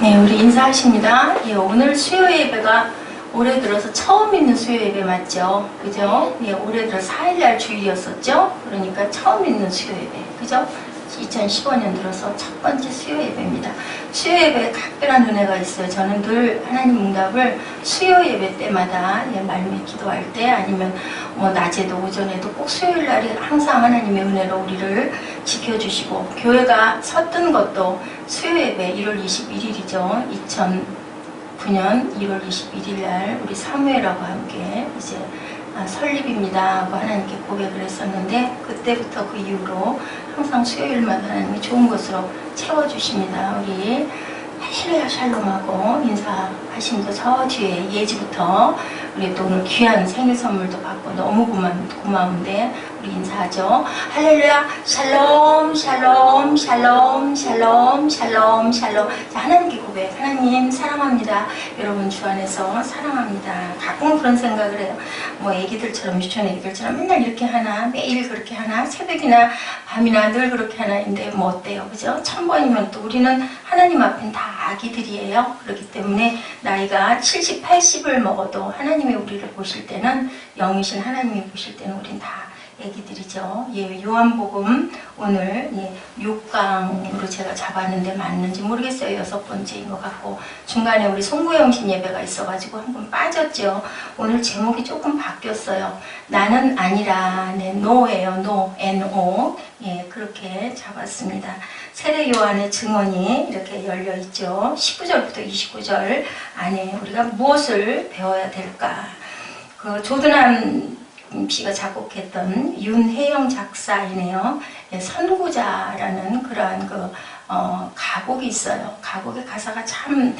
네, 우리 인사하십니다. 예, 오늘 수요 예배가 올해 들어서 처음 있는 수요 예배 맞죠? 그죠? 예, 올해 들어 4일날 주일이었었죠? 그러니까 처음 있는 수요 예배. 그죠? 2015년 들어서 첫 번째 수요 예배입니다. 수요 예배에 각별한 은혜가 있어요. 저는 늘 하나님 응답을 수요 예배 때마다 말미 기도할 때 아니면 뭐 낮에도 오전에도 꼭 수요일 날이 항상 하나님의 은혜로 우리를 지켜주시고 교회가 섰던 것도 수요 예배 1월 21일이죠. 2009년 1월 21일 날 우리 사무엘하고 함께 이제 설립입니다 하고 하나님께 고백을 했었는데 그때부터 그 이후로 항상 수요일마다 하나님이 좋은 것으로 채워주십니다. 우리 할렐루야 샬롬하고 인사하시면서 저 뒤에 예지부터 우리 또 오늘 귀한 생일 선물도 받고 너무 고마운데 우리 인사하죠. 할렐루야 샬롬 샬롬 샬롬 샬롬 샬롬 샬롬. 자, 하나님께 고백. 하나님 사랑합니다. 여러분 주 안에서 사랑합니다. 가끔 그런 생각을 해요. 뭐 애기들처럼 유치원 애기들처럼 맨날 이렇게 하나 매일 그렇게 하나 새벽이나 밤이나 늘 그렇게 하나인데 뭐 어때요, 그죠? 1000번이면 또 우리는 하나님 앞엔 다 아기들이에요. 그렇기 때문에 나이가 70, 80을 먹어도 하나님이 우리를 보실 때는 영이신 하나님이 보실 때는 우린 다 애기들이죠. 예, 요한복음 오늘 6강으로 제가 잡았는데 맞는지 모르겠어요. 6번째인 것 같고 중간에 우리 송구영신 예배가 있어가지고 한번 빠졌죠. 오늘 제목이 조금 바뀌었어요. 나는 아니라 네, no예요. no, no. 예, 그렇게 잡았습니다. 세례 요한의 증언이 이렇게 열려 있죠. 19절부터 29절 안에 우리가 무엇을 배워야 될까? 그 조든한 씨가 작곡했던 윤혜영 작사이네요. 예, 선구자라는 그러한 가곡이 있어요. 가곡의 가사가 참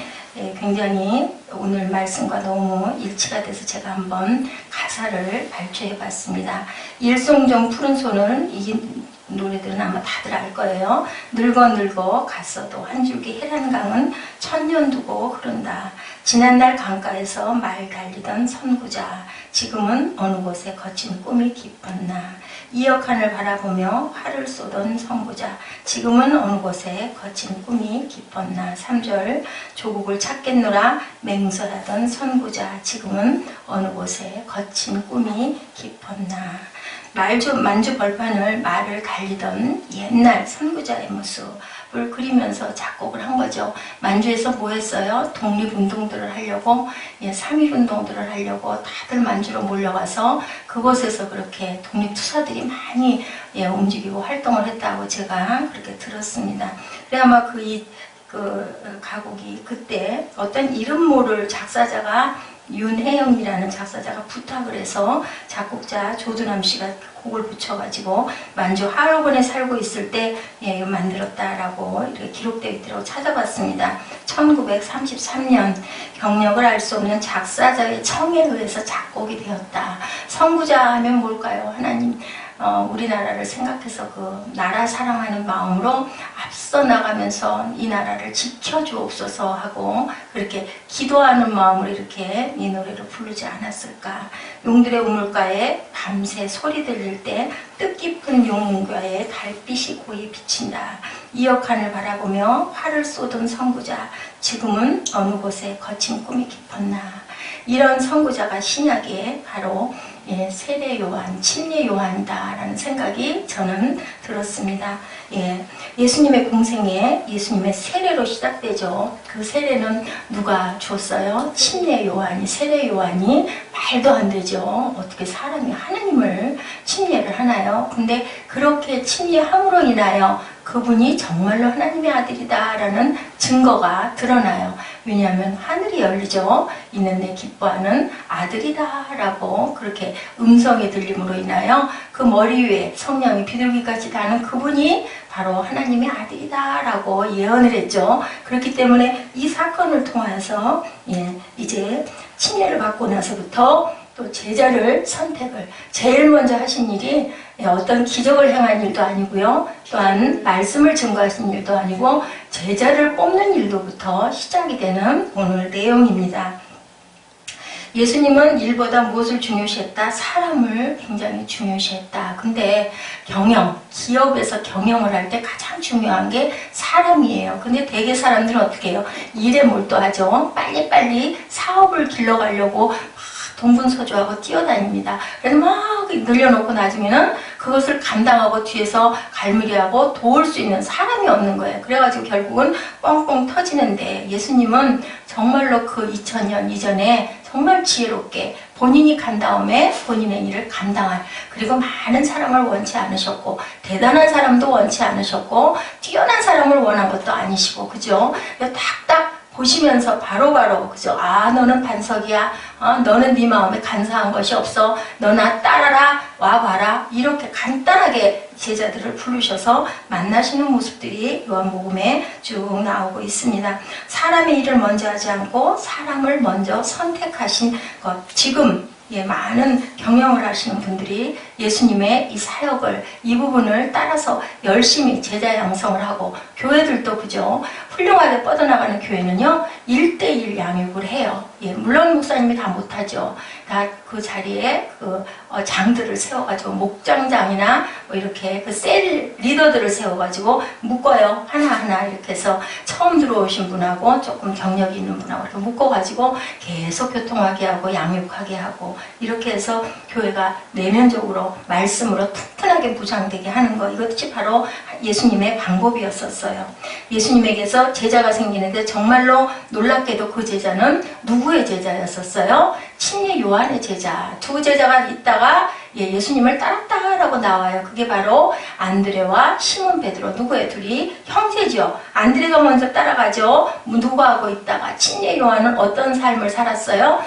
굉장히 오늘 말씀과 너무 일치가 돼서 제가 한번 가사를 발췌해 봤습니다. 일송정 푸른 손을 이 노래들은 아마 다들 알 거예요. 늙어 갔어도 한 줄기 해란강은 천년 두고 흐른다. 지난날 강가에서 말 달리던 선구자 지금은 어느 곳에 거친 꿈이 깊었나. 이역한을 바라보며 활을 쏘던 선구자 지금은 어느 곳에 거친 꿈이 깊었나. 3절 조국을 찾겠노라 맹설하던 선구자 지금은 어느 곳에 거친 꿈이 깊었나. 만주 벌판을 말을 달리던 옛날 선구자의 모습을 그리면서 작곡을 한 거죠. 만주에서 뭐 했어요? 독립운동들을 하려고 3.1운동들을 하려고 다들 만주로 몰려가서 그곳에서 그렇게 독립투사들이 많이 움직이고 활동을 했다고 제가 그렇게 들었습니다. 그래 아마 그 가곡이 그때 어떤 이름 모를 작사자가 윤혜영이라는 작사자가 부탁을 해서 작곡자 조두남 씨가 곡을 붙여가지고 만주 하얼본에 살고 있을 때 만들었다라고 이렇게 기록되어 있더라고 찾아봤습니다. 1933년 경력을 알 수 없는 작사자의 청에 의해서 작곡이 되었다. 선구자 하면 뭘까요? 하나님 우리나라를 생각해서 그 나라 사랑하는 마음으로 앞서 나가면서 이 나라를 지켜주옵소서 하고 그렇게 기도하는 마음으로 이렇게 이 노래를 부르지 않았을까. 용들의 우물가에 밤새 소리 들릴 때 뜻깊은 용가에 달빛이 고이 비친다. 이역한을 바라보며 활을 쏘던 선구자 지금은 어느 곳에 거친 꿈이 깊었나. 이런 선구자가 신약에 바로 세례 요한, 침례 요한이다라는 생각이 저는 들었습니다. 예수님의 공생에 예수님의 세례로 시작되죠. 그 세례는 누가 줬어요? 침례 요한이, 세례 요한이. 말도 안 되죠. 어떻게 사람이 하나님을 침례를 하나요? 근데 그렇게 침례함으로 인하여 그분이 정말로 하나님의 아들이다라는 증거가 드러나요. 왜냐하면 하늘이 열리죠. 이는 내 기뻐하는 아들이다라고 그렇게 음성이 들림으로 인하여 그 머리 위에 성령이 비둘기까지 다는 그분이 바로 하나님의 아들이다라고 예언을 했죠. 그렇기 때문에 이 사건을 통해서 이제 침례를 받고 나서부터 또 제자를 선택을 제일 먼저 하신 일이 어떤 기적을 행한 일도 아니고요. 또한 말씀을 증거하신 일도 아니고 제자를 뽑는 일로부터 시작이 되는 오늘 내용입니다. 예수님은 일보다 무엇을 중요시했다? 사람을 굉장히 중요시했다. 근데 기업에서 경영을 할 때 가장 중요한 게 사람이에요. 근데 대개 사람들은 어떻게 해요? 일에 몰두하죠. 빨리빨리 사업을 길러가려고 막 동분서주하고 뛰어다닙니다. 그래서 막 늘려놓고 나중에는 그것을 감당하고 뒤에서 갈무리하고 도울 수 있는 사람이 없는 거예요. 그래가지고 결국은 뻥뻥 터지는데, 예수님은 정말로 그 2000년 이전에 정말 지혜롭게 본인이 간 다음에 본인의 일을 감당할, 그리고 많은 사람을 원치 않으셨고 대단한 사람도 원치 않으셨고 뛰어난 사람을 원한 것도 아니시고, 그죠? 딱딱 보시면서 바로바로 그죠? 아, 너는 반석이야. 너는 네 마음에 간사한 것이 없어. 너나 따라라. 와봐라. 이렇게 간단하게 제자들을 부르셔서 만나시는 모습들이 요한복음에 쭉 나오고 있습니다. 사람의 일을 먼저 하지 않고 사람을 먼저 선택하신 것. 지금 많은 경영을 하시는 분들이 예수님의 이 사역을, 이 부분을 따라서 열심히 제자 양성을 하고, 교회들도 그죠? 훌륭하게 뻗어나가는 교회는요 1:1 양육을 해요. 물론 목사님이 다 못하죠. 다 그 자리에 장들을 세워가지고, 목장장이나 뭐 이렇게 그 셀 리더들을 세워가지고 묶어요. 하나하나 이렇게 해서 처음 들어오신 분하고 조금 경력이 있는 분하고 이렇게 묶어가지고 계속 교통하게 하고 양육하게 하고, 이렇게 해서 교회가 내면적으로 말씀으로 튼튼하게 무장되게 하는 거, 이것이 바로 예수님의 방법이었었어요. 예수님에게서 제자가 생기는데 정말로 놀랍게도 그 제자는 누구의 제자였었어요? 친히 요한의 제자. 두 제자가 있다가 예수님을 따랐다라고 나와요. 그게 바로 안드레와 시몬 베드로, 누구의 둘이 형제죠. 안드레가 먼저 따라가죠. 누구하고 있다가 친히 요한은 어떤 삶을 살았어요?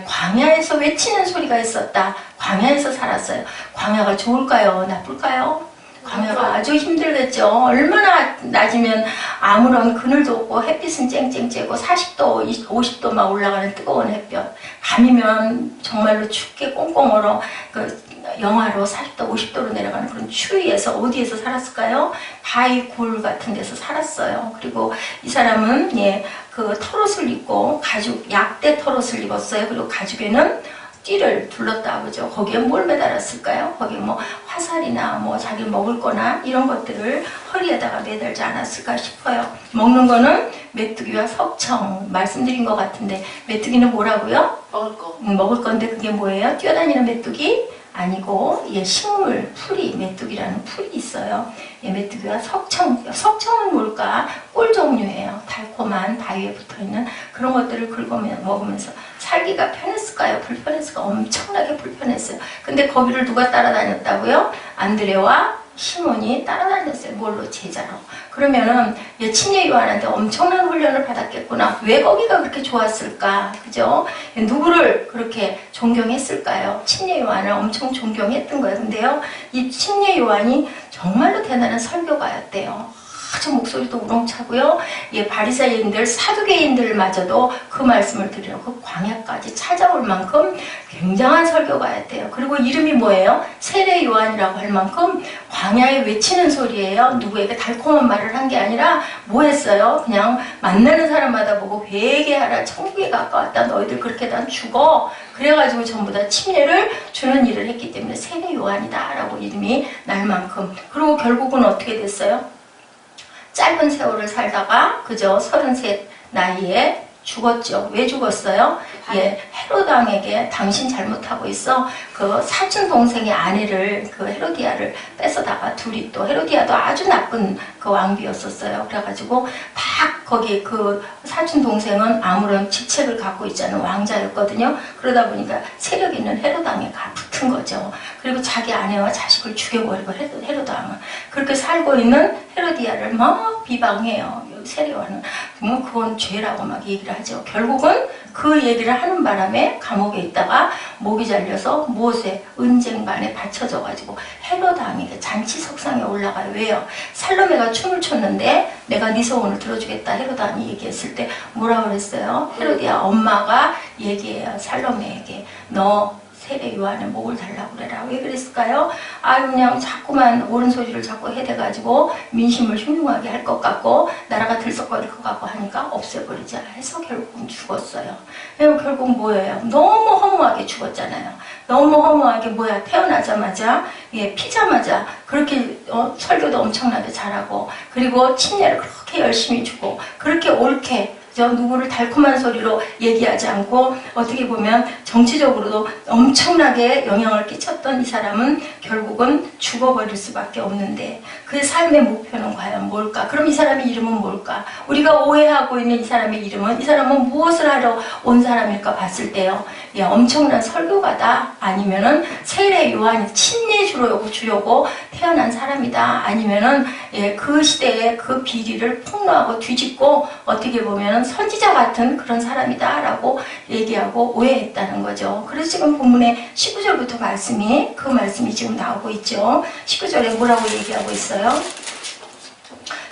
광야에서 외치는 소리가 있었다. 광야에서 살았어요. 광야가 좋을까요? 나쁠까요? 광야가 아주 힘들겠죠. 얼마나 낮으면 아무런 그늘도 없고 햇빛은 쨍쨍 쬐고 40도, 50도 막 올라가는 뜨거운 햇볕. 밤이면 정말로 춥게 꽁꽁 얼어 영하로 40도, 50도로 내려가는 그런 추위에서 어디에서 살았을까요? 바위, 굴 같은 데서 살았어요. 그리고 이 사람은 그 털옷을 입고 약대 털옷을 입었어요. 그리고 가죽에는 띠를 둘렀다 그죠? 거기에 뭘 매달았을까요? 거기에 뭐 화살이나 뭐 자기 먹을 거나 이런 것들을 허리에다가 매달지 않았을까 싶어요. 먹는 거는 메뚜기와 석청, 말씀드린 것 같은데, 메뚜기는 뭐라고요? 먹을 거. 먹을 건데 그게 뭐예요? 뛰어다니는 메뚜기? 아니고 식물, 풀이, 메뚜기라는 풀이 있어요. 메뚜기와 석청은 뭘까? 꿀 종류예요. 달콤한 바위에 붙어있는 그런 것들을 먹으면서 살기가 편했을까요? 불편했을까요? 엄청나게 불편했어요. 근데 거기를 누가 따라다녔다고요? 안드레와 시몬이 따라다녔어요. 뭘로? 제자로. 그러면은 친히 요한한테 엄청난 훈련을 받았겠구나. 왜 거기가 그렇게 좋았을까? 그죠? 누구를 그렇게 존경했을까요? 친히 요한을 엄청 존경했던 거예요. 근데요, 이 친히 요한이 정말로 대단한 설교가였대요. 아주 목소리도 우렁차고요. 바리새인들, 사두개인들마저도 그 말씀을 들으려고 그 광야까지 찾아올 만큼 굉장한 설교가였대요. 그리고 이름이 뭐예요? 세례 요한이라고 할 만큼 광야에 외치는 소리예요. 누구에게 달콤한 말을 한 게 아니라 뭐 했어요? 그냥 만나는 사람마다 보고 회개하라, 천국에 가까웠다, 너희들 그렇게 다 죽어. 그래가지고 전부 다 침례를 주는 일을 했기 때문에 세례 요한이다 라고 이름이 날 만큼. 그리고 결국은 어떻게 됐어요? 짧은 세월을 살다가 그저 33 나이에 죽었죠. 왜 죽었어요? 헤롯 왕에게 당신 잘못하고 있어. 그 사촌 동생의 아내를, 그 헤로디아를 뺏어다가 둘이, 또 헤로디아도 아주 나쁜 그 왕비였었어요. 그래가지고 딱 거기 그 사촌 동생은 아무런 직책을 갖고 있지 않은 왕자였거든요. 그러다 보니까 세력 있는 헤롯 왕에 붙은 거죠. 그리고 자기 아내와 자식을 죽여버리고 헤롯 왕은 그렇게 살고 있는 헤로디아를 막 비방해요. 세례요한은. 그건 죄라고 막 얘기를 하죠. 결국은 그 얘기를 하는 바람에 감옥에 있다가 목이 잘려서 못에 은쟁반에 받쳐져가지고 헤롯 왕에게 잔치석상에 올라가요. 왜요? 살로메가 춤을 췄는데 내가 네 소원을 들어주겠다 헤롯 왕이 얘기했을 때 뭐라고 그랬어요? 헤로디아 엄마가 얘기해요. 살로메에게 너 세례 요한의 목을 달라고 그래라. 왜 그랬을까요? 아유 그냥 자꾸만 옳은 소리를 자꾸 해대가지고 민심을 흉흉하게 할 것 같고 나라가 들썩거릴 것 같고 하니까 없애버리자 해서 결국은 죽었어요. 결국 뭐예요? 너무 허무하게 죽었잖아요. 너무 허무하게 뭐야 태어나자마자 피자마자 그렇게 설교도 엄청나게 잘하고 그리고 침례를 그렇게 열심히 주고 그렇게 옳게 누구를 달콤한 소리로 얘기하지 않고 어떻게 보면 정치적으로도 엄청나게 영향을 끼쳤던 이 사람은 결국은 죽어버릴 수밖에 없는데 그의 삶의 목표는 과연 뭘까? 그럼 이 사람의 이름은 뭘까? 우리가 오해하고 있는 이 사람의 이름은 이 사람은 무엇을 하러 온 사람일까 봤을 때요. 엄청난 설교가다 아니면은 세례 요한이 침례 주려고 태어난 사람이다 아니면은 그 시대의 그 비리를 폭로하고 뒤집고 어떻게 보면은 선지자 같은 그런 사람이다 라고 얘기하고 오해했다는 거죠. 그래서 지금 본문의 19절부터 그 말씀이 지금 나오고 있죠. 19절에 뭐라고 얘기하고 있어요?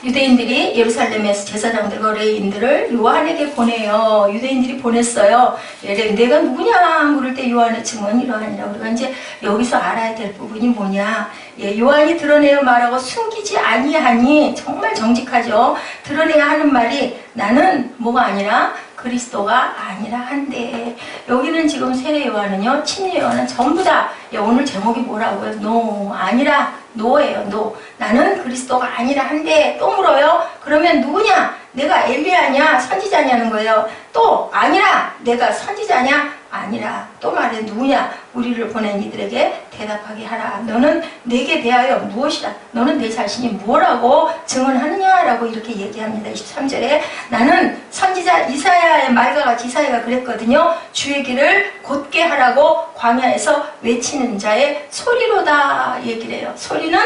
유대인들이 예루살렘에서 제사장들과 레위인들을 요한에게 보내요. 유대인들이 보냈어요. 내가 누구냐 물을 때 요한의 증언이 이러하니라. 우리가 이제 여기서 알아야 될 부분이 뭐냐. 요한이 드러내어 말하고 숨기지 아니하니 정말 정직하죠. 드러내야 하는 말이 나는 뭐가 아니라 그리스도가 아니라 한데 여기는 지금 세례 요한은요 침례 요한은 전부 다 오늘 제목이 뭐라고요? 노 아니라 노예요. 노 나는 그리스도가 아니라 한데 또 물어요. 그러면 누구냐? 내가 엘리야냐 선지자냐는 거예요. 또 아니라 내가 선지자냐? 아니라 또 말해 누구냐? 우리를 보낸 이들에게 대답하게 하라. 너는 내게 대하여 무엇이라? 너는 내 자신이 뭐라고 증언하느냐라고 이렇게 얘기합니다. 23절에 나는 선지자 이사야의 말과 같이 이사야가 그랬거든요. 주의 길을 곧게 하라고 광야에서 외치는 자의 소리로다 얘기를 해요. 소리는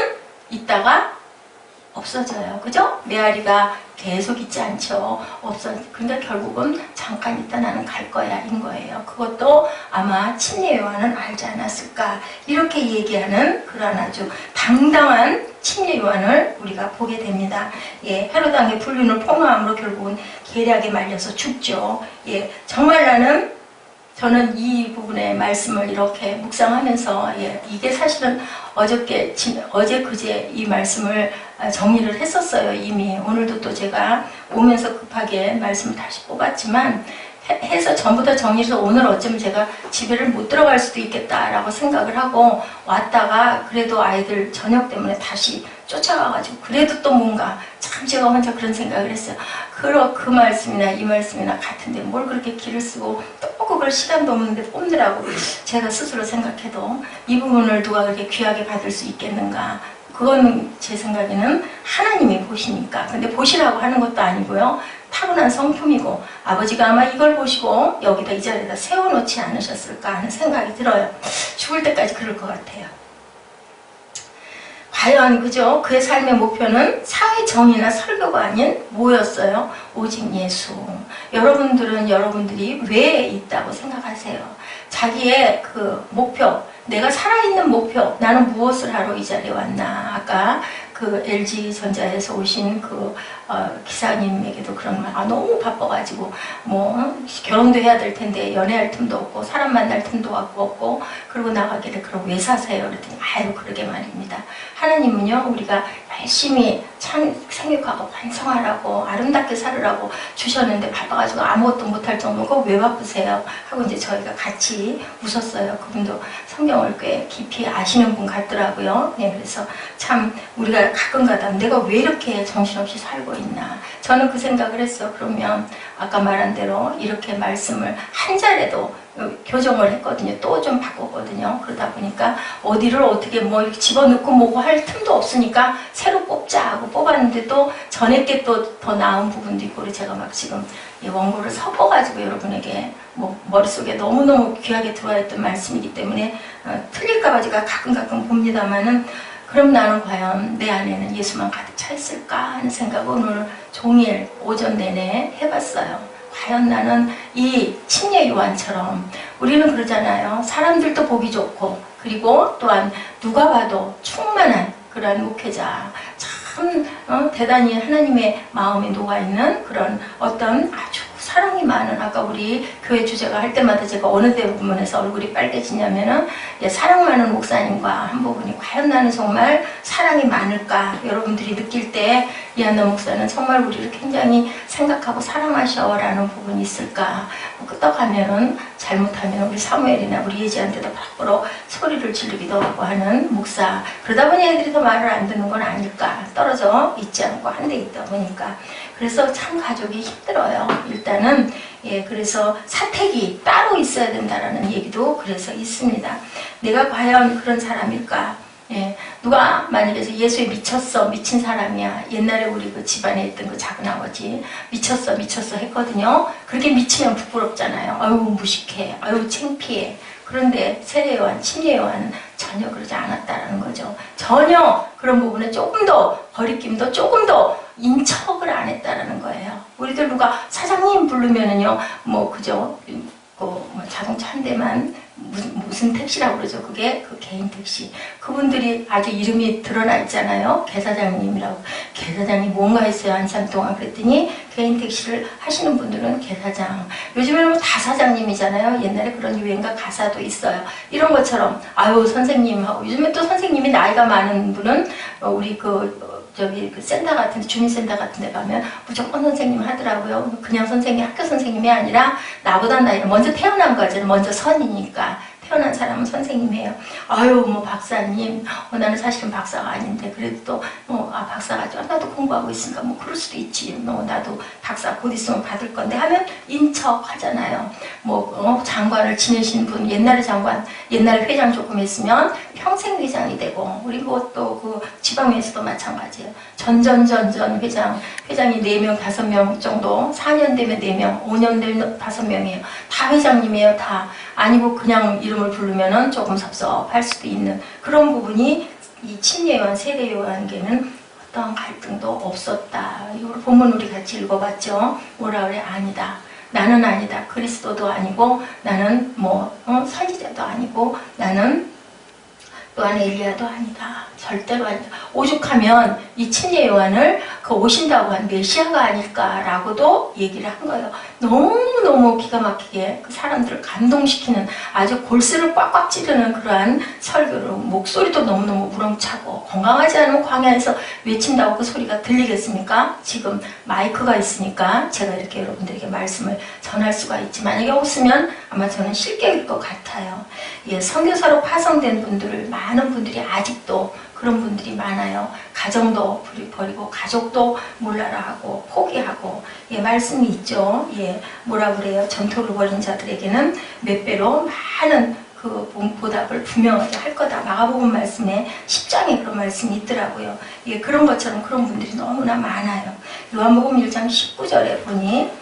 있다가 없어져요. 그죠? 메아리가 계속 있지 않죠. 근데 결국은 잠깐 있다 나는 갈 거야 인 거예요. 그것도 아마 침례 요한은 알지 않았을까 이렇게 얘기하는 그런 아주 당당한 침례 요한을 우리가 보게 됩니다. 헤롯 왕의 불륜을 폭로함으로 결국은 계략에 말려서 죽죠. 정말 저는 이 부분의 말씀을 이렇게 묵상하면서 이게 사실은 어제 그제 이 말씀을 정리를 했었어요. 이미 오늘도 또 제가 오면서 급하게 말씀을 다시 뽑았지만 해서 전부 다 정리해서 오늘 어쩌면 제가 집에를 못 들어갈 수도 있겠다라고 생각을 하고 왔다가 그래도 아이들 저녁 때문에 다시 쫓아가가지고 그래도 또 뭔가 참 제가 혼자 그런 생각을 했어요. 그 말씀이나 이 말씀이나 같은데 뭘 그렇게 길을 쓰고 또 그걸 시간도 없는데 뽑느라고 제가 스스로 생각해도 이 부분을 누가 그렇게 귀하게 받을 수 있겠는가. 그건 제 생각에는 하나님이 보시니까. 근데 보시라고 하는 것도 아니고요. 타고난 성품이고 아버지가 아마 이걸 보시고 여기다 이 자리에다 세워놓지 않으셨을까 하는 생각이 들어요. 죽을 때까지 그럴 것 같아요. 과연 그죠? 그의 삶의 목표는 사회 정의나 설교가 아닌 뭐였어요? 오직 예수. 여러분들은 여러분들이 왜 있다고 생각하세요? 자기의 그 목표, 내가 살아있는 목표, 나는 무엇을 하러 이 자리에 왔나? 아까 그 LG전자에서 오신 그 기사님에게도 그런 말, 너무 바빠가지고 결혼도 해야 될 텐데 연애할 틈도 없고 사람 만날 틈도 없고 그러고 나가기를 그럼 왜 사세요? 그랬더니 아유 그러게 말입니다. 하나님은요 우리가 열심히 생육하고 반성하라고 아름답게 살으라고 주셨는데 바빠가지고 아무것도 못할 정도고 왜 바쁘세요? 하고 이제 저희가 같이 웃었어요. 그분도 성경을 꽤 깊이 아시는 분 같더라고요. 그래서 참 우리가 가끔가다 내가 왜 이렇게 정신없이 살고 있나. 저는 그 생각을 했어. 그러면 아까 말한 대로 이렇게 말씀을 한 자리도 교정을 했거든요. 또 좀 바꿨거든요. 그러다 보니까 어디를 어떻게 이렇게 집어넣고 뭐고 할 틈도 없으니까 새로 뽑자 하고 뽑았는데 또 전에 게 또 더 나은 부분도 있고 그래서 제가 막 지금 이 원고를 섞어가지고 여러분에게 머릿속에 너무너무 귀하게 들어와 있던 말씀이기 때문에 틀릴까봐 제가 가끔 봅니다만은 그럼 나는 과연 내 안에는 예수만 가득 차 있을까 하는 생각을 오늘 종일 오전 내내 해봤어요. 과연 나는 이 침례 요한처럼 우리는 그러잖아요. 사람들도 보기 좋고 그리고 또한 누가 봐도 충만한 그런 목회자 참 대단히 하나님의 마음에 녹아있는 그런 어떤 아주 사랑이 많은, 아까 우리 교회 주제가 할 때마다 제가 어느 부분에서 얼굴이 빨개지냐면은, 사랑 많은 목사님과 한 부분이 과연 나는 정말 사랑이 많을까? 여러분들이 느낄 때 이한나 목사는 정말 우리를 굉장히 생각하고 사랑하셔 라는 부분이 있을까? 끄떡하면은, 잘못하면 우리 사무엘이나 우리 예지한테도 바로 소리를 지르기도 하고 하는 목사. 그러다 보니 애들이 더 말을 안 듣는 건 아닐까? 떨어져 있지 않고 한 데 있다 보니까. 그래서 참 가족이 힘들어요. 일단은 그래서 사택이 따로 있어야 된다라는 얘기도 그래서 있습니다. 내가 과연 그런 사람일까? 누가 만약에 예수에 미쳤어, 미친 사람이야. 옛날에 우리 그 집안에 있던 그 작은 아버지 미쳤어 했거든요. 그렇게 미치면 부끄럽잖아요. 아유 무식해, 아유 창피해. 그런데 세례 요한, 침례 요한은 전혀 그러지 않았다라는 거죠. 전혀 그런 부분에 조금 더 거리낌도 조금 더 인척을 안 했다라는 거예요. 우리들 누가 사장님 부르면은요, 뭐 그죠? 뭐 자동차 한 대만 무슨 택시라고 그러죠? 그게 그 개인 택시. 그분들이 아주 이름이 드러나 있잖아요. 개사장님이라고. 개사장이 뭔가 했어요. 한참 동안. 그랬더니 개인 택시를 하시는 분들은 개사장. 요즘에는 뭐 다 사장님이잖아요. 옛날에 그런 유행가 가사도 있어요. 이런 것처럼 아유 선생님 하고, 요즘에 또 선생님이 나이가 많은 분은 우리 저기 그 센터 같은 데, 주민센터 같은 데 가면 무조건 선생님 하더라고요. 그냥 선생님, 학교 선생님이 아니라 나보다 나이가 먼저 태어난 거잖아요. 먼저 선이니까. 태어난 사람은 선생님이에요. 아유 뭐 박사님, 나는 사실은 박사가 아닌데 그래도 또 박사가 좀 나도 공부하고 있으니까 뭐 그럴 수도 있지. 나도 박사 곧 있으면 받을 건데 하면 인척하잖아요. 뭐 장관을 지내신 분, 옛날에 장관, 옛날에 회장 조금 했으면 평생 회장이 되고, 그리고 또 그 지방에서도 마찬가지예요. 전전 회장이 4명, 5명 정도, 4년 되면 4명, 5년 되면 5명이에요. 다 회장님이에요. 다. 아니고 그냥 이름을 부르면은 조금 섭섭할 수도 있는 그런 부분이 이 침례요한, 세례요한계는 어떤 갈등도 없었다. 이걸 본문 우리 같이 읽어봤죠. 뭐라 그래? 아니다. 나는 아니다. 그리스도도 아니고, 나는 뭐 선지자도 아니고, 나는 또한 엘리야도 아니다. 절대로 아니다. 오죽하면 이 침례 요한을 그 오신다고 한 메시아가 아닐까라고도 얘기를 한 거예요. 너무너무 기가 막히게 그 사람들을 감동시키는 아주 골수를 꽉꽉 찌르는 그러한 설교를, 목소리도 너무너무 우렁차고, 건강하지 않은 광야에서 외친다고 그 소리가 들리겠습니까? 지금 마이크가 있으니까 제가 이렇게 여러분들에게 말씀을 전할 수가 있지. 만약에 없으면 아마 저는 실격일 것 같아요. 선교사로 파송된 분들, 많은 분들이 아직도 그런 분들이 많아요. 가정도 버리고 가족도 몰라라 하고 포기하고, 말씀이 있죠. 뭐라 그래요? 전토를 벌인 자들에게는 몇 배로 많은 그 보답을 분명하게 할 거다. 마가복음 말씀에 10장에 그런 말씀이 있더라고요. 그런 것처럼 그런 분들이 너무나 많아요. 요한복음 1장 19절에 보니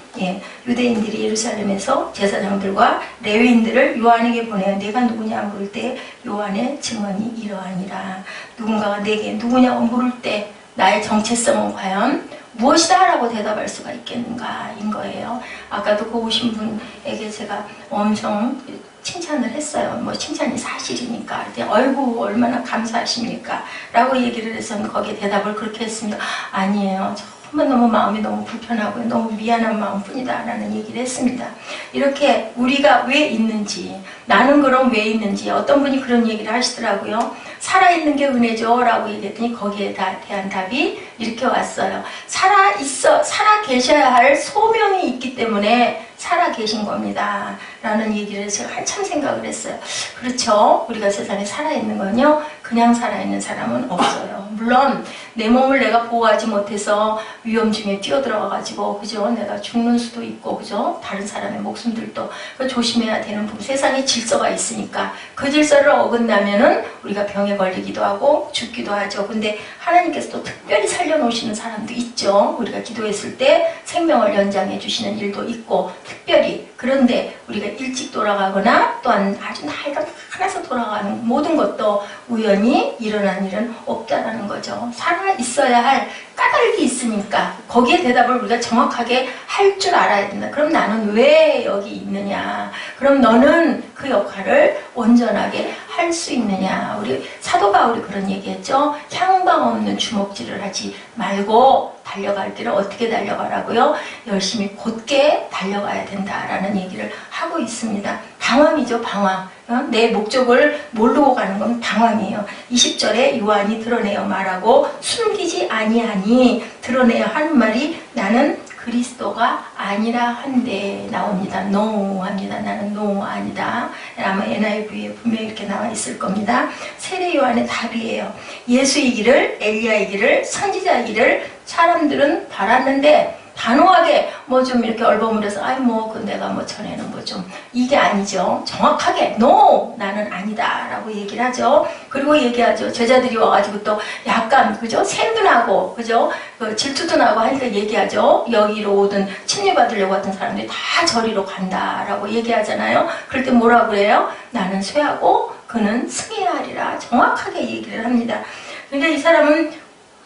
유대인들이 예루살렘에서 제사장들과 레위인들을 요한에게 보내어 네가 누구냐 물을 때 요한의 증언이 이러하니라. 누군가가 내게 누구냐고 물을 때 나의 정체성은 과연 무엇이다 라고 대답할 수가 있겠는가 인 거예요. 아까도 그 오신 분에게 제가 엄청 칭찬을 했어요. 뭐 칭찬이 사실이니까. 어이구 얼마나 감사하십니까? 라고 얘기를 해서 거기에 대답을 그렇게 했습니다. 아니에요. 정말 너무 마음이 너무 불편하고 너무 미안한 마음뿐이다 라는 얘기를 했습니다. 이렇게 우리가 왜 있는지, 나는 그럼 왜 있는지, 어떤 분이 그런 얘기를 하시더라고요. 살아있는 게 은혜죠 라고 얘기했더니 거기에 대한 답이 이렇게 왔어요. 살아 계셔야 할 소명이 있기 때문에 살아 계신 겁니다 라는 얘기를 제가 한참 생각을 했어요. 그렇죠. 우리가 세상에 살아있는 건요, 그냥 살아있는 사람은 없어요. 물론 내 몸을 내가 보호하지 못해서 위험 중에 뛰어들어가가지고, 그죠? 내가 죽는 수도 있고, 그죠? 다른 사람의 목숨들도 조심해야 되는 부분, 세상에 질서가 있으니까 그 질서를 어긋나면은 우리가 병에 걸리기도 하고 죽기도 하죠. 근데 하나님께서 또 특별히 살려놓으시는 사람도 있죠. 우리가 기도했을 때 생명을 연장해 주시는 일도 있고 특별히. 그런데 우리가 일찍 돌아가거나 또한 아주 나이가 많아서 돌아가는 모든 것도 우연히 일어난 일은 없다라는 거죠. 살아 있어야 할 까닭이 있으니까 거기에 대답을 우리가 정확하게 할 줄 알아야 된다. 그럼 나는 왜 여기 있느냐? 그럼 너는 그 역할을 온전하게 할 할 수 있느냐. 우리 사도 바울이 그런 얘기했죠. 향방 없는 주먹질을 하지 말고 달려갈 때는 어떻게 달려가라고요? 열심히 곧게 달려가야 된다라는 얘기를 하고 있습니다. 방황이죠, 방황. 내 목적을 모르고 가는 건 방황이에요. 20절에 요한이 드러내어 말하고 숨기지 아니하니 드러내어 하는 말이 나는 그리스도가 아니라 한데 나옵니다. No 합니다. 나는 no 아니다. 아마 NIV에 분명히 이렇게 나와 있을 겁니다. 세례 요한의 답이에요. 예수이기를, 엘리야이기를, 선지자이기를 사람들은 바랐는데 단호하게 뭐 좀 이렇게 얼버무려서 아이 뭐 그 내가 뭐 전에는 뭐 좀 이게 아니죠. 정확하게 no 나는 아니다 라고 얘기를 하죠. 그리고 얘기하죠. 제자들이 와가지고 또 약간 그죠 샘도 나고 그죠 그 질투도 나고 하니까 얘기하죠. 여기로 오든 침례받으려고 하던 사람들이 다 저리로 간다라고 얘기하잖아요. 그럴 때 뭐라고 그래요? 나는 쇠하고 그는 승해야 하리라 정확하게 얘기를 합니다. 그러니까 이 사람은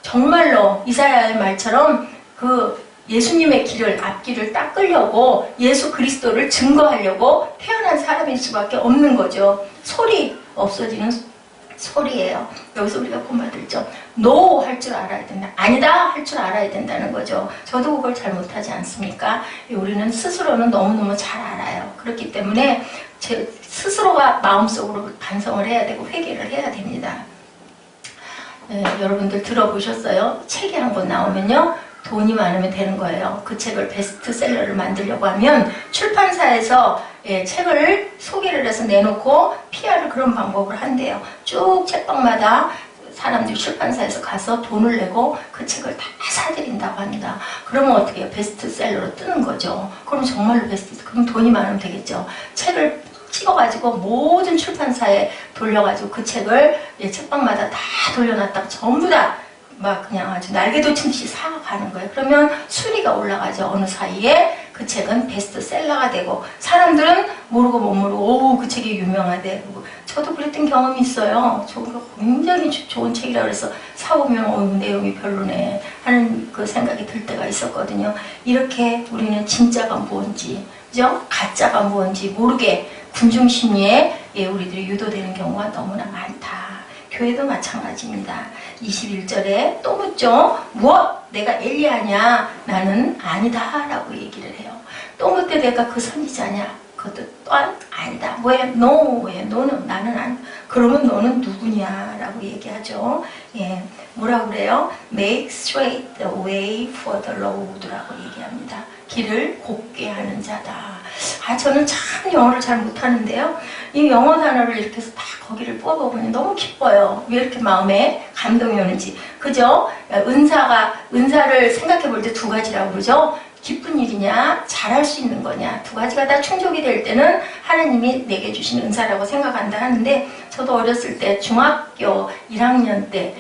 정말로 이사야의 말처럼 그 예수님의 길을 앞길을 닦으려고 예수 그리스도를 증거하려고 태어난 사람일 수밖에 없는 거죠. 소리 없어지는 소리예요. 여기서 우리가 본받들죠. No 할 줄 알아야 된다. 아니다 할 줄 알아야 된다는 거죠. 저도 그걸 잘 못하지 않습니까? 우리는 스스로는 너무너무 잘 알아요. 그렇기 때문에 제 스스로가 마음속으로 반성을 해야 되고 회개를 해야 됩니다. 네, 여러분들 들어보셨어요? 책이 한 권 나오면요. 돈이 많으면 되는 거예요. 그 책을 베스트셀러를 만들려고 하면 출판사에서 책을 소개를 해서 내놓고 PR을 그런 방법을 한대요. 쭉 책방마다 사람들이 출판사에서 가서 돈을 내고 그 책을 다 사들인다고 합니다. 그러면 어떻게 해요? 베스트셀러로 뜨는 거죠. 그럼 정말로 그럼 돈이 많으면 되겠죠. 책을 찍어가지고 모든 출판사에 돌려가지고 그 책을 책방마다 다 돌려놨다가 전부 다 막 그냥 아주 날개도 친 듯이 사가는 거예요. 그러면 순위가 올라가죠. 어느 사이에 그 책은 베스트셀러가 되고 사람들은 모르고 못 모르고 오 그 책이 유명하대. 저도 그랬던 경험이 있어요. 저거 굉장히 좋은 책이라 그래서 사보면 내용이 별로네 하는 그 생각이 들 때가 있었거든요. 이렇게 우리는 진짜가 뭔지 그죠? 가짜가 뭔지 모르게 군중심리에 우리들이 유도되는 경우가 너무나 많다. 교회도 마찬가지입니다. 21절에 또 묻죠. 무엇? 내가 엘리야냐? 나는 아니다 라고 얘기를 해요. 또 묻되 내가 그 선지자냐? 그것도 또한 아니다. 왜? No. 왜? 너는 나는 아니다. 그러면 너는 누구냐? 라고 얘기하죠. 예, 뭐라고 그래요? Make straight the way for the Lord 라고 얘기합니다. 길을 곱게 하는 자다. 저는 참 영어를 잘 못하는데요. 이 영어 단어를 이렇게 해서 다 거기를 뽑아보니 너무 기뻐요. 왜 이렇게 마음에 감동이 오는지. 그죠? 은사를 생각해 볼 때 두 가지라고 그러죠? 기쁜 일이냐, 잘할 수 있는 거냐. 두 가지가 다 충족이 될 때는 하나님이 내게 주신 은사라고 생각한다 하는데, 저도 어렸을 때 중학교 1학년 때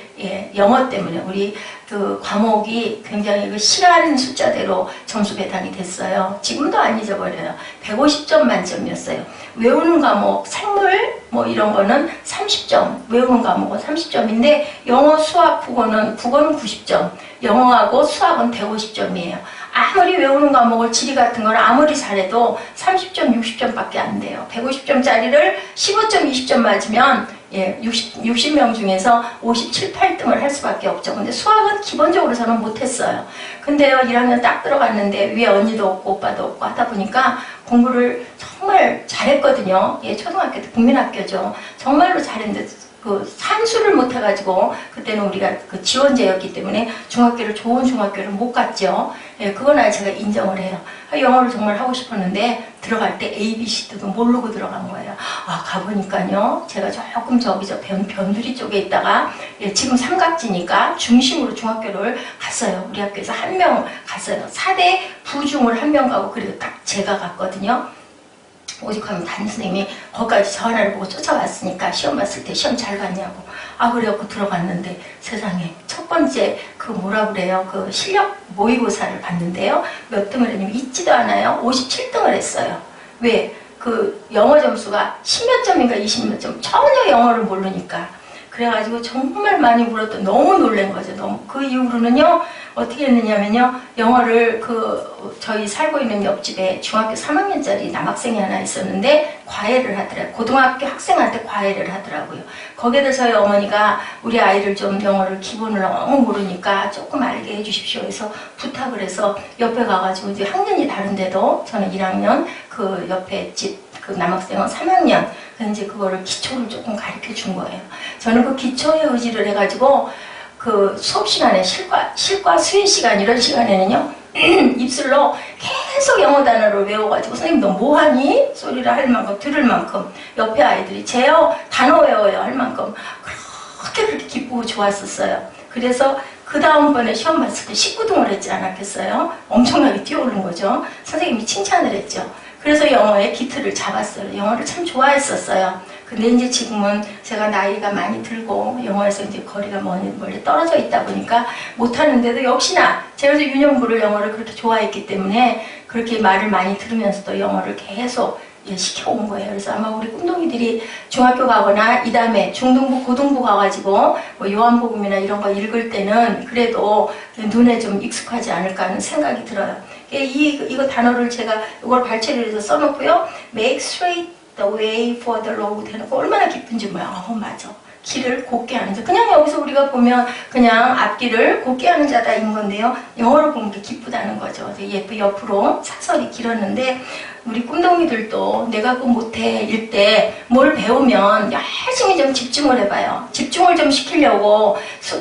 영어 때문에 우리 그 과목이 굉장히 그 시간 숫자대로 점수 배당이 됐어요. 지금도 안 잊어버려요. 150점 만점이었어요. 외우는 과목, 생물 뭐 이런 거는 30점, 외우는 과목은 30점인데 영어, 수학, 국어는 90점, 영어하고 수학은 150점이에요. 아무리 외우는 과목을 지리 같은 걸 아무리 잘해도 30점, 60점밖에 안 돼요. 150점짜리를 15점, 20점 맞으면 60명 중에서 57, 8등을 할 수밖에 없죠. 근데 수학은 기본적으로 저는 못했어요. 근데요, 1학년 딱 들어갔는데 위에 언니도 없고 오빠도 없고 하다 보니까 공부를 정말 잘했거든요. 초등학교 때 국민학교죠. 정말로 잘했는데 그 산수를 못해가지고 그때는 우리가 그 지원제였기 때문에 중학교를 좋은 중학교를 못 갔죠. 그건 제가 인정을 해요. 영어를 정말 하고 싶었는데 들어갈 때 ABC도 모르고 들어간 거예요. 가보니까요. 제가 조금 저기저 변두리 쪽에 있다가 지금 삼각지니까 중심으로 중학교를 갔어요. 우리 학교에서 한 명 갔어요. 4대 부중을 한 명 가고 그래도 딱 제가 갔거든요. 오죽하면 담임선생님이 거기까지 전화를 보고 쫓아왔으니까 시험 봤을 때 시험 잘 봤냐고. 그래갖고 들어갔는데 세상에 첫 번째 그 뭐라 그래요? 그 실력 모의고사를 봤는데요. 몇 등을 했냐면 있지도 않아요. 57등을 했어요. 왜? 그 영어 점수가 10몇 점인가 20몇 점. 전혀 영어를 모르니까. 그래가지고 정말 많이 울었던, 너무 놀란 거죠. 너무. 그 이후로는요, 어떻게 했느냐면요, 영어를 저희 살고 있는 옆집에 중학교 3학년짜리 남학생이 하나 있었는데, 과외를 하더라고요. 고등학교 학생한테 과외를 하더라고요. 거기에다 저희 어머니가 우리 아이를 좀 영어를 기본을 너무 모르니까 조금 알게 해주십시오 해서 부탁을 해서 옆에 가가지고, 이제 학년이 다른데도 저는 1학년, 그 옆에 집 그 남학생은 3학년, 이제 그거를 기초를 조금 가르쳐 준 거예요. 저는 그 기초의 의지를 해가지고 그 수업 시간에 실과 수행 시간 이런 시간에는요, 입술로 계속 영어 단어를 외워가지고 선생님 너 뭐하니? 소리를 할 만큼 들을 만큼 옆에 아이들이 제요 단어 외워요 할 만큼 그렇게 기쁘고 좋았었어요. 그래서 그 다음번에 시험 봤을 때 19등을 했지 않았겠어요? 엄청나게 뛰어오른 거죠. 선생님이 칭찬을 했죠. 그래서 영어의 기틀을 잡았어요. 영어를 참 좋아했었어요. 근데 이제 지금은 제가 나이가 많이 들고 영어에서 이제 거리가 멀리 떨어져 있다 보니까 못하는데도 역시나 제가 유년부를 영어를 그렇게 좋아했기 때문에 그렇게 말을 많이 들으면서도 영어를 계속 시켜온 거예요. 그래서 아마 우리 꿈동이들이 중학교 가거나 이 다음에 중등부, 고등부 가가지고 뭐 요한복음이나 이런 거 읽을 때는 그래도 눈에 좀 익숙하지 않을까 하는 생각이 들어요. 이거 단어를 제가 이걸 발췌를 해서 써놓고요. Make straight the way for the Lord 해놓고 얼마나 기쁜지 몰라요. 맞아. 길을 곧게 하는 자. 그냥 여기서 우리가 보면 그냥 앞길을 곧게 하는 자다인 건데요. 영어로 보면 게 기쁘다는 거죠. 옆으로 사설이 길었는데 우리 꿈동이들도 내가 그거 못해 일 때 뭘 배우면 열심히 좀 집중을 해봐요. 집중을 좀 시키려고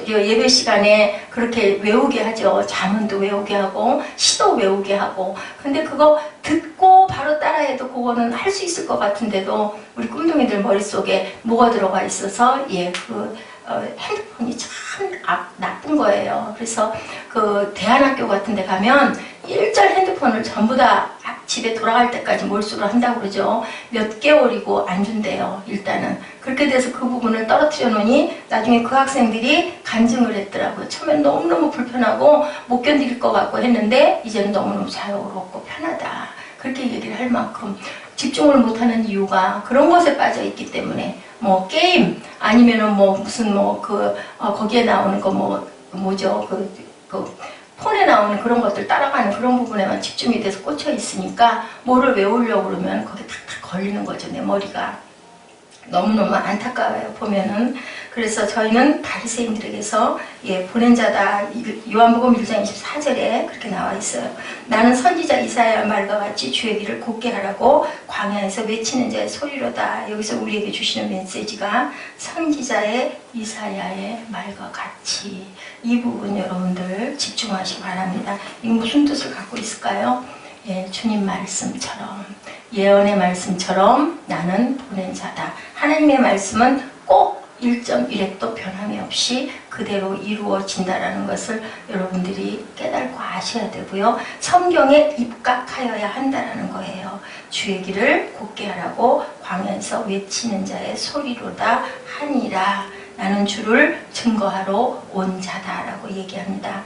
예배 시간에 그렇게 외우게 하죠. 자문도 외우게 하고 시도 외우게 하고. 근데 그거 듣고 바로 따라해도 그거는 할 수 있을 것 같은데도 우리 꿈동이들 머릿속에 뭐가 들어가 있어서 핸드폰이 참 나쁜 거예요. 그래서 그 대안학교 같은 데 가면 일절 핸드폰을 전부 다 집에 돌아갈 때까지 몰수를 한다고 그러죠. 몇 개월이고 안 준대요. 일단은. 그렇게 돼서 그 부분을 떨어뜨려 놓으니 나중에 그 학생들이 간증을 했더라고요. 처음엔 너무너무 불편하고 못 견딜 것 같고 했는데 이제는 너무너무 자유롭고 편하다. 그렇게 얘기를 할 만큼 집중을 못하는 이유가 그런 것에 빠져 있기 때문에 뭐 게임 아니면은 뭐 무슨 거기에 나오는 거 뭐죠 폰에 나오는 그런 것들 따라가는 그런 부분에만 집중이 돼서 꽂혀 있으니까 뭐를 외우려고 그러면 거기에 탁탁 걸리는 거죠. 내 머리가. 너무너무 안타까워요. 보면은. 그래서 저희는 바리새인들에게서 보낸 자다. 요한복음 1장 24절에 그렇게 나와 있어요. 나는 선지자 이사야 말과 같이 주의 길을 곧게 하라고 광야에서 외치는 자의 소리로다. 여기서 우리에게 주시는 메시지가 선지자의 이사야의 말과 같이. 이 부분 여러분들 집중하시기 바랍니다. 이게 무슨 뜻을 갖고 있을까요? 주님 말씀처럼, 예언의 말씀처럼 나는 보낸 자다. 하나님의 말씀은 꼭 1.1획도 변함이 없이 그대로 이루어진다라는 것을 여러분들이 깨닫고 아셔야 되고요. 성경에 입각하여야 한다라는 거예요. 주의 길을 곧게 하라고 광야에서 외치는 자의 소리로다 하니라. 나는 주를 증거하러 온 자다라고 얘기합니다.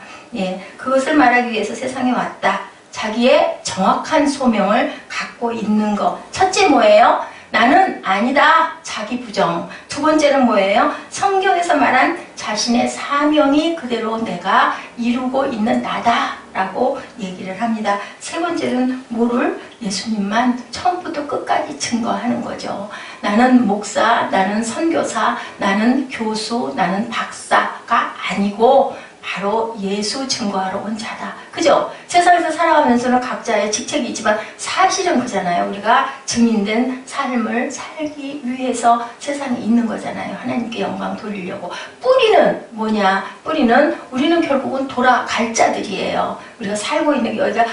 그것을 말하기 위해서 세상에 왔다. 자기의 정확한 소명을 갖고 있는 것. 첫째 뭐예요? 나는 아니다. 자기 부정. 두 번째는 뭐예요? 성경에서 말한 자신의 사명이 그대로 내가 이루고 있는 나다 라고 얘기를 합니다. 세 번째는 뭐를? 예수님만 처음부터 끝까지 증거하는 거죠. 나는 목사, 나는 선교사, 나는 교수, 나는 박사가 아니고 바로 예수 증거하러 온 자다. 그죠? 세상에서 살아가면서는 각자의 직책이 있지만 사실은 그잖아요. 우리가 증인된 삶을 살기 위해서 세상에 있는 거잖아요. 하나님께 영광 돌리려고. 뿌리는 뭐냐? 뿌리는 우리는 결국은 돌아갈 자들이에요. 우리가 살고 있는 여기가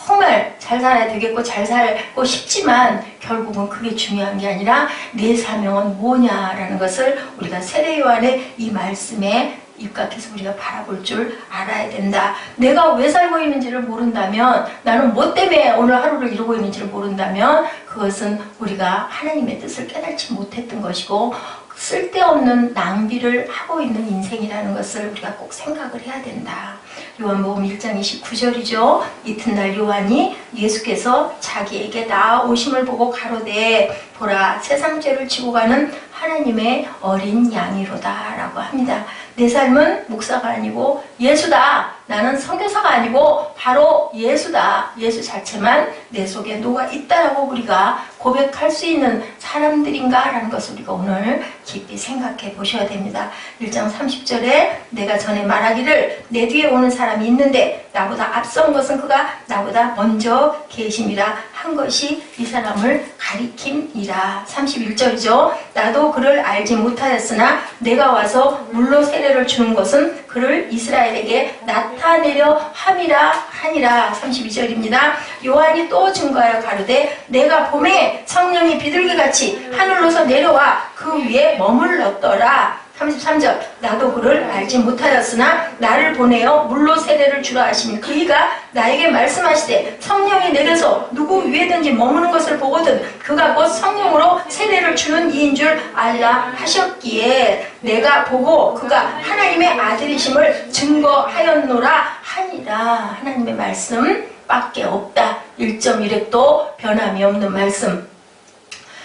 정말 잘 살아야 되겠고 잘 살고 싶지만 결국은 그게 중요한 게 아니라 내 사명은 뭐냐라는 것을 우리가 세례 요한의 이 말씀에 입각해서 우리가 바라볼 줄 알아야 된다. 내가 왜 살고 있는지를 모른다면, 나는 뭐 때문에 오늘 하루를 이루고 있는지를 모른다면 그것은 우리가 하나님의 뜻을 깨닫지 못했던 것이고 쓸데없는 낭비를 하고 있는 인생이라는 것을 우리가 꼭 생각을 해야 된다. 요한복음 1장 29절이죠. 이튿날 요한이 예수께서 자기에게 나아오심을 보고 가로되 보라 세상 죄를 지고 가는 하나님의 어린 양이로다 라고 합니다. 내 삶은 목사가 아니고 예수다. 나는 선교사가 아니고 바로 예수다. 예수 자체만 내 속에 녹아 있다라고 우리가 고백할 수 있는 사람들인가 라는 것을 우리가 오늘 깊이 생각해 보셔야 됩니다. 1장 30절에 내가 전에 말하기를 내 뒤에 오는 사람이 있는데 나보다 앞선 것은 그가 나보다 먼저 계심이라 한 것이 이 사람을 가리킴이라. 31절이죠. 나도 그를 알지 못하였으나 내가 와서 물로 세례를 주는 것은 그를 이스라엘에게 나타내려 함이라 하니라. 32절입니다. 요한이 또 증거하여 가로되 내가 봄에 성령이 비둘기같이 하늘로서 내려와 그 위에 머물렀더라. 33절 나도 그를 알지 못하였으나 나를 보내어 물로 세례를 주라 하시니 그이가 나에게 말씀하시되 성령이 내려서 누구 위에든지 머무는 것을 보거든 그가 곧 성령으로 세례를 주는 이인 줄 알라 하셨기에 내가 보고 그가 하나님의 아들이심을 증거하였노라 하니라. 하나님의 말씀 밖에 없다. 1.1획도 변함이 없는 말씀.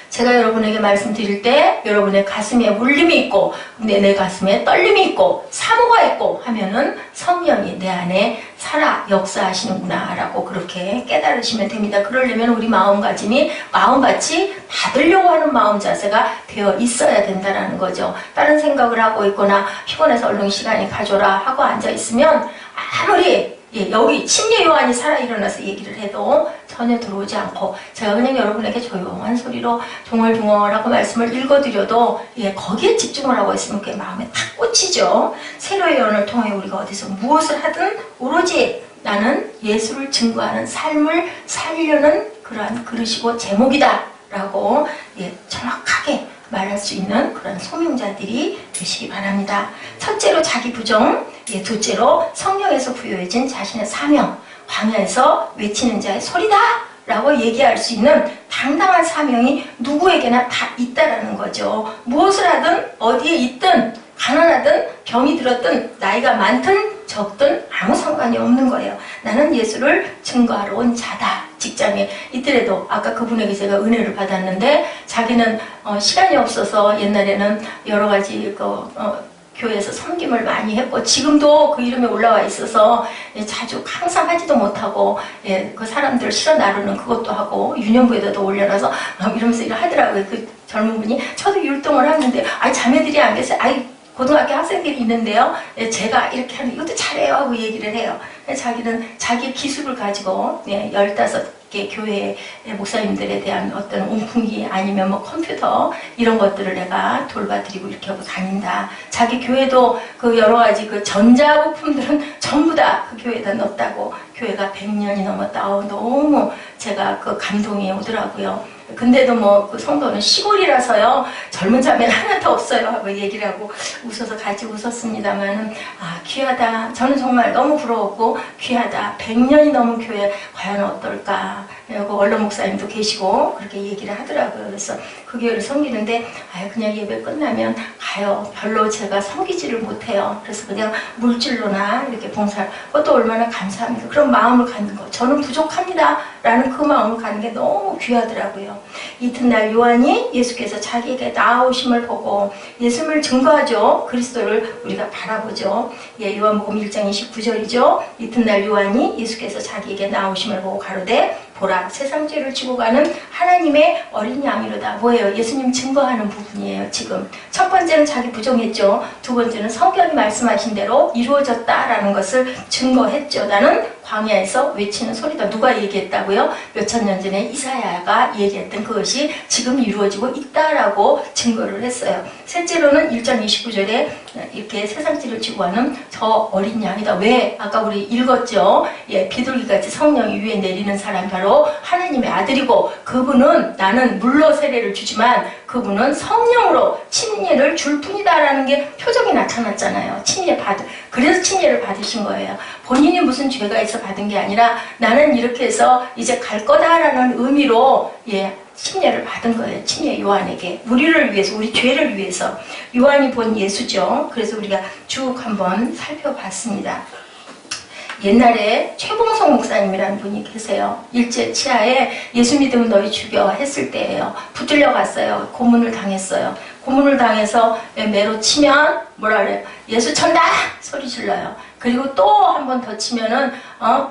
제가 여러분에게 말씀드릴 때 여러분의 가슴에 울림이 있고 내 가슴에 떨림이 있고 사모가 있고 하면은 성령이 내 안에 살아 역사하시는구나 라고 그렇게 깨달으시면 됩니다. 그러려면 우리 마음가짐이 마음같이 받으려고 하는 마음 자세가 되어 있어야 된다는 거죠. 다른 생각을 하고 있거나 피곤해서 얼른 시간이 가져라 하고 앉아있으면 아무리 여기 침례 요한이 살아 일어나서 얘기를 해도 전혀 들어오지 않고 제가 그냥 여러분에게 조용한 소리로 중얼중얼하고 말씀을 읽어드려도 거기에 집중을 하고 있으면 그게 마음에 탁 꽂히죠. 세로의 연을 통해 우리가 어디서 무엇을 하든 오로지 나는 예수를 증거하는 삶을 살려는 그러한 그릇이고 제목이다 라고 정확하게 말할 수 있는 그런 소명자들이 되시기 바랍니다. 첫째로 자기 부정, 둘째로 성령에서 부여해진 자신의 사명, 광야에서 외치는 자의 소리다 라고 얘기할 수 있는 당당한 사명이 누구에게나 다 있다라는 거죠. 무엇을 하든 어디에 있든 가난하든 병이 들었든 나이가 많든 적든 아무 상관이 없는 거예요. 나는 예수를 증거하러 온 자다. 직장에 있더라도 아까 그분에게 제가 은혜를 받았는데 자기는 시간이 없어서 옛날에는 여러 가지 교회에서 섬김을 많이 했고 지금도 그 이름에 올라와 있어서 자주 항상 하지도 못하고 그 사람들 실어 나르는 그것도 하고 유년부에도 올려놔서 이러면서 일을 하더라고요. 그 젊은 분이 저도 율동을 하는데 자매들이 안 계세요. 고등학교 학생들이 있는데요. 제가 이렇게 하는 이것도 잘해요 하고 얘기를 해요. 자기는 자기 기술을 가지고 15개 교회 목사님들에 대한 어떤 웅풍기 아니면 뭐 컴퓨터 이런 것들을 내가 돌봐드리고 이렇게 하고 다닌다. 자기 교회도 그 여러 가지 그 전자부품들은 전부 다 그 교회에다 넣었다고. 교회가 100년이 넘었다. 너무 제가 그 감동이 오더라고요. 근데도 뭐 그 성도는 시골이라서요 젊은 자매는 하나도 없어요 하고 얘기를 하고 웃어서 같이 웃었습니다만 귀하다. 저는 정말 너무 부러웠고 귀하다. 100년이 넘은 교회 과연 어떨까. 그리고 원로 목사님도 계시고 그렇게 얘기를 하더라고요. 그래서 그 교회를 섬기는데 그냥 예배 끝나면 가요. 별로 제가 섬기지를 못해요. 그래서 그냥 물질로나 이렇게 봉사를 그것도 얼마나 감사합니다. 그런 마음을 갖는 거 저는 부족합니다 라는 그 마음을 갖는 게 너무 귀하더라고요. 이튿날 요한이 예수께서 자기에게 나아오심을 보고 예수님을 증거하죠. 그리스도를 우리가 바라보죠. 요한복음 1장 29절이죠. 이튿날 요한이 예수께서 자기에게 나아오심을 보고 가로되 보라 세상 죄를 지고 가는 하나님의 어린 양이로다. 뭐예요? 예수님 증거하는 부분이에요. 지금 첫 번째는 자기 부정했죠. 두 번째는 성경이 말씀하신 대로 이루어졌다라는 것을 증거했죠. 나는 광야에서 외치는 소리다. 누가 얘기했다고요? 몇천 년 전에 이사야가 얘기했던 그것이 지금 이루어지고 있다라고 증거를 했어요. 셋째로는 1장 29절에 이렇게 세상 죄를 지고 가는 저 어린 양이다. 왜? 아까 우리 읽었죠. 비둘기같이 성령이 위에 내리는 사람이 바로 하나님의 아들이고 그분은 나는 물로 세례를 주지만 그분은 성령으로 침례를 줄 뿐이다라는 게 표적이 나타났잖아요. 그래서 침례를 받으신 거예요. 본인이 무슨 죄가 있어 위해서 받은 게 아니라 나는 이렇게 해서 이제 갈 거다라는 의미로 침례를 받은 거예요. 침례 요한에게. 우리를 위해서, 우리 죄를 위해서. 요한이 본 예수죠. 그래서 우리가 쭉 한번 살펴봤습니다. 옛날에 최봉성 목사님이라는 분이 계세요. 일제 치하에 예수 믿으면 너희 죽여 했을 때예요. 붙들려 갔어요. 고문을 당했어요. 고문을 당해서 매로 치면 뭐라 그래요? 예수 천다! 소리 질러요. 그리고 또 한 번 더 치면은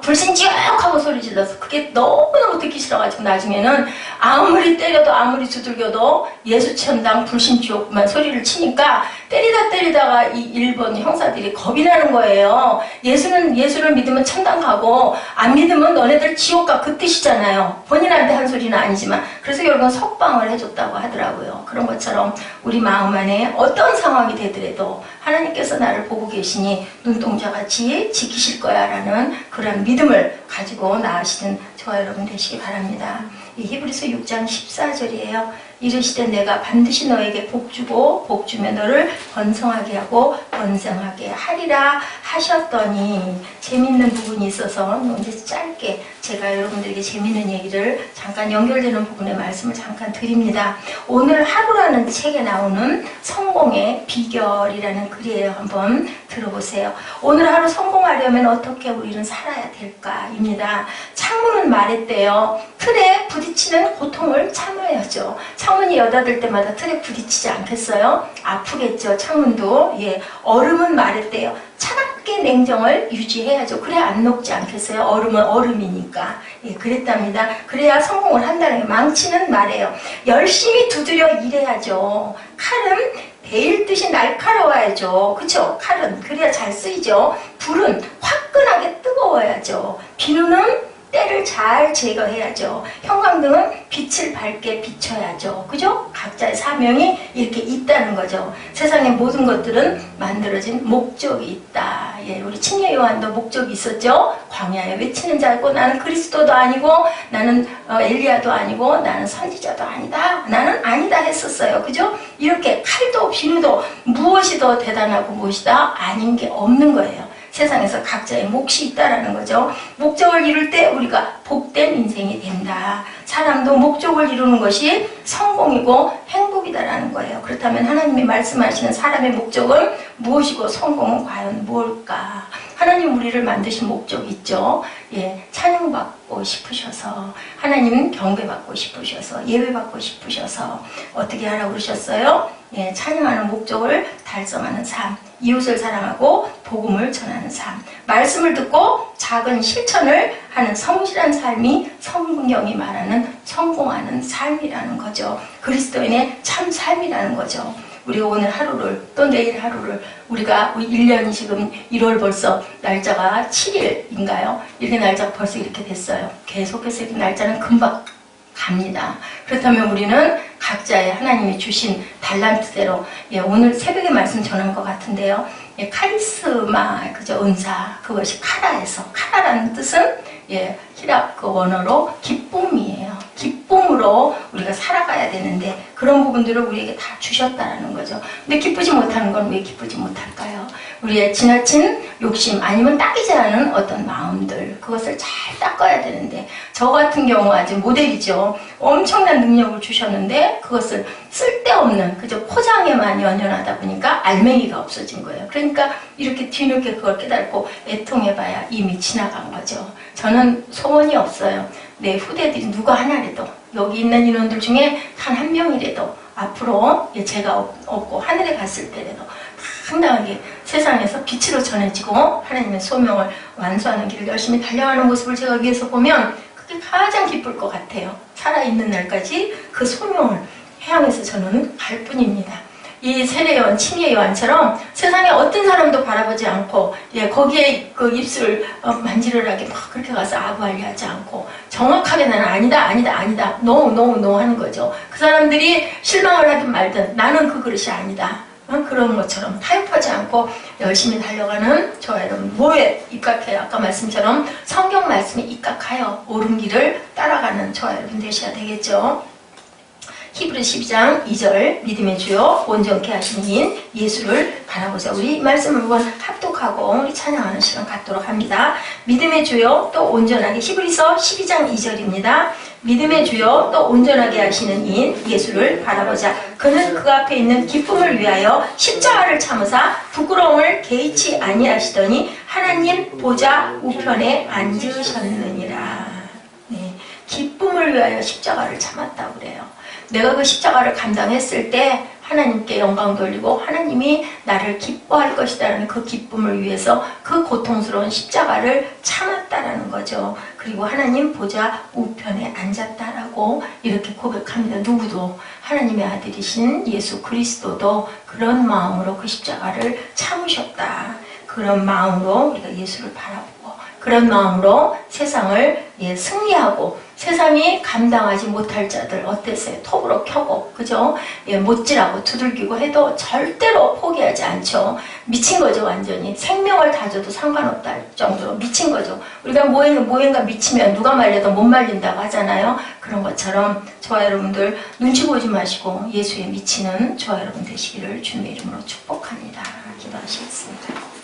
불신지옥 하고 소리 질러서 그게 너무너무 듣기 싫어가지고 나중에는 아무리 때려도 아무리 두들겨도 예수 천당 불신지옥만 소리를 치니까 때리다가 이 일본 형사들이 겁이 나는 거예요. 예수를 믿으면 천당 가고 안 믿으면 너네들 지옥 가, 그 뜻이잖아요. 본인한테 한 소리는 아니지만. 그래서 여러분 석방을 해줬다고 하더라고요. 그런 것처럼 우리 마음 안에 어떤 상황이 되더라도 하나님께서 나를 보고 계시니 눈동자같이 지키실 거야 라는 그런 믿음을 가지고 나아가시는 저와 여러분 되시기 바랍니다. 이 히브리서 6장 14절이에요. 이르시되 내가 반드시 너에게 복주고 복주며 너를 번성하게 하고 번성하게 하리라 하셨더니, 재밌는 부분이 있어서 이제 짧게 제가 여러분들에게 재밌는 얘기를 잠깐 연결되는 부분의 말씀을 잠깐 드립니다. 오늘 하루라는 책에 나오는 성공의 비결이라는 글이에요. 한번 들어보세요. 오늘 하루 성공하려면 어떻게 우리는 살아야 될까입니다. 창문은 말했대요. 틀에 부딪히는 고통을 참아야죠. 창문이 여닫을 때마다 틀에 부딪히지 않겠어요? 아프겠죠. 창문도. 얼음은 말했대요. 차갑게 냉정을 유지해야죠. 그래야 안 녹지 않겠어요? 얼음은 얼음이니까. 그랬답니다. 그래야 성공을 한다는 게. 망치는 말이에요. 열심히 두드려 일해야죠. 칼은 베일 듯이 날카로워야죠. 그쵸? 칼은 그래야 잘 쓰이죠. 불은 화끈하게 뜨거워야죠. 비누는 때를 잘 제거해야죠. 형광등은 빛을 밝게 비춰야죠. 그죠? 각자의 사명이 이렇게 있다는 거죠. 세상의 모든 것들은 만들어진 목적이 있다. 우리 침례 요한도 목적이 있었죠. 광야에 외치는 자고, 나는 그리스도도 아니고, 나는 엘리야도 아니고, 나는 선지자도 아니다. 나는 아니다 했었어요. 그죠? 이렇게 칼도 비누도 무엇이 더 대단하고 무엇이다 아닌 게 없는 거예요. 세상에서 각자의 몫이 있다라는 거죠. 목적을 이룰 때 우리가 복된 인생이 된다. 사람도 목적을 이루는 것이 성공이고 행복이다라는 거예요. 그렇다면 하나님이 말씀하시는 사람의 목적은 무엇이고 성공은 과연 무엇일까? 하나님 우리를 만드신 목적이 있죠. 찬양받고 싶으셔서, 하나님 경배받고 싶으셔서, 예배받고 싶으셔서 어떻게 하라고 그러셨어요? 찬양하는 목적을 달성하는 삶, 이웃을 사랑하고 복음을 전하는 삶, 말씀을 듣고 작은 실천을 하는 성실한 삶이 성경이 말하는 성공하는 삶이라는 거죠. 그리스도인의 참 삶이라는 거죠. 우리가 오늘 하루를, 또 내일 하루를, 우리가 1년이 지금 1월 벌써 날짜가 7일인가요? 이렇게 날짜가 벌써 이렇게 됐어요. 계속해서 이렇게 날짜는 금방 갑니다. 그렇다면 우리는 각자의 하나님이 주신 달란트대로, 오늘 새벽에 말씀 전한 것 같은데요. 카리스마, 그죠? 은사, 그것이 카라에서, 카라라는 뜻은 히랍 그 원어로 기쁨이에요. 기쁨으로 우리가 살아가야 되는데 그런 부분들을 우리에게 다 주셨다라는 거죠. 근데 기쁘지 못하는 건 왜 기쁘지 못할까요? 우리의 지나친 욕심 아니면 닦이지 않은 어떤 마음들, 그것을 잘 닦아야 되는데, 저 같은 경우 아주 모델이죠. 엄청난 능력을 주셨는데 그것을 쓸데없는 그저 포장에만 연연하다 보니까 알맹이가 없어진 거예요. 그러니까 이렇게 뒤늦게 그걸 깨닫고 애통해봐야 이미 지나간 거죠. 저는 소원이 없어요. 내 후대들이 누가 하나라도, 여기 있는 인원들 중에 단 한 명이라도 앞으로 제가 없고 하늘에 갔을 때라도 당당하게 세상에서 빛으로 전해지고 하나님의 소명을 완수하는 길을 열심히 달려가는 모습을 제가 위에서 보면 그게 가장 기쁠 것 같아요. 살아있는 날까지 그 소명을 향해서 저는 갈 뿐입니다. 이 세례요한, 침례 요한처럼 세상에 어떤 사람도 바라보지 않고, 거기에 그 입술 만지르르하게 막 그렇게 가서 아부하려하지 않고, 정확하게 나는 아니다, no, no, no 하는 거죠. 그 사람들이 실망을 하든 말든 나는 그 그릇이 아니다. 그런 것처럼 타협하지 않고 열심히 달려가는 저와 여러분, 뭐에 입각해요? 아까 말씀처럼 성경 말씀에 입각하여 옳은 길을 따라가는 저와 여러분 되셔야 되겠죠. 히브리서 12장 2절 믿음의 주요 온전케 하시는 이인 예수를 바라보자. 우리 말씀을 한번 합독하고 우리 찬양하는 시간 갖도록 합니다. 믿음의 주요 또 온전하게 히브리서 12장 2절입니다. 믿음의 주요 또 온전하게 하시는 이인 예수를 바라보자. 그는 그 앞에 있는 기쁨을 위하여 십자가를 참으사 부끄러움을 개의치 아니하시더니 하나님 보좌 우편에 앉으셨느니라. 네, 기쁨을 위하여 십자가를 참았다고 그래요. 내가 그 십자가를 감당했을 때 하나님께 영광 돌리고 하나님이 나를 기뻐할 것이다라는 그 기쁨을 위해서 그 고통스러운 십자가를 참았다라는 거죠. 그리고 하나님 보좌 우편에 앉았다라고 이렇게 고백합니다. 누구도 하나님의 아들이신 예수 그리스도도 그런 마음으로 그 십자가를 참으셨다. 그런 마음으로 우리가 예수를 바라보고 그런 마음으로 세상을 승리하고 세상이 감당하지 못할 자들 어땠어요? 톱으로 켜고 그죠? 못질하고 두들기고 해도 절대로 포기하지 않죠. 미친 거죠. 완전히 생명을 다져도 상관없다 할 정도로 미친 거죠. 우리가 뭐인가 미치면 누가 말려도 못 말린다고 하잖아요. 그런 것처럼 저와 여러분들 눈치 보지 마시고 예수에 미치는 저와 여러분 되시기를 주님의 이름으로 축복합니다. 기도하시겠습니다.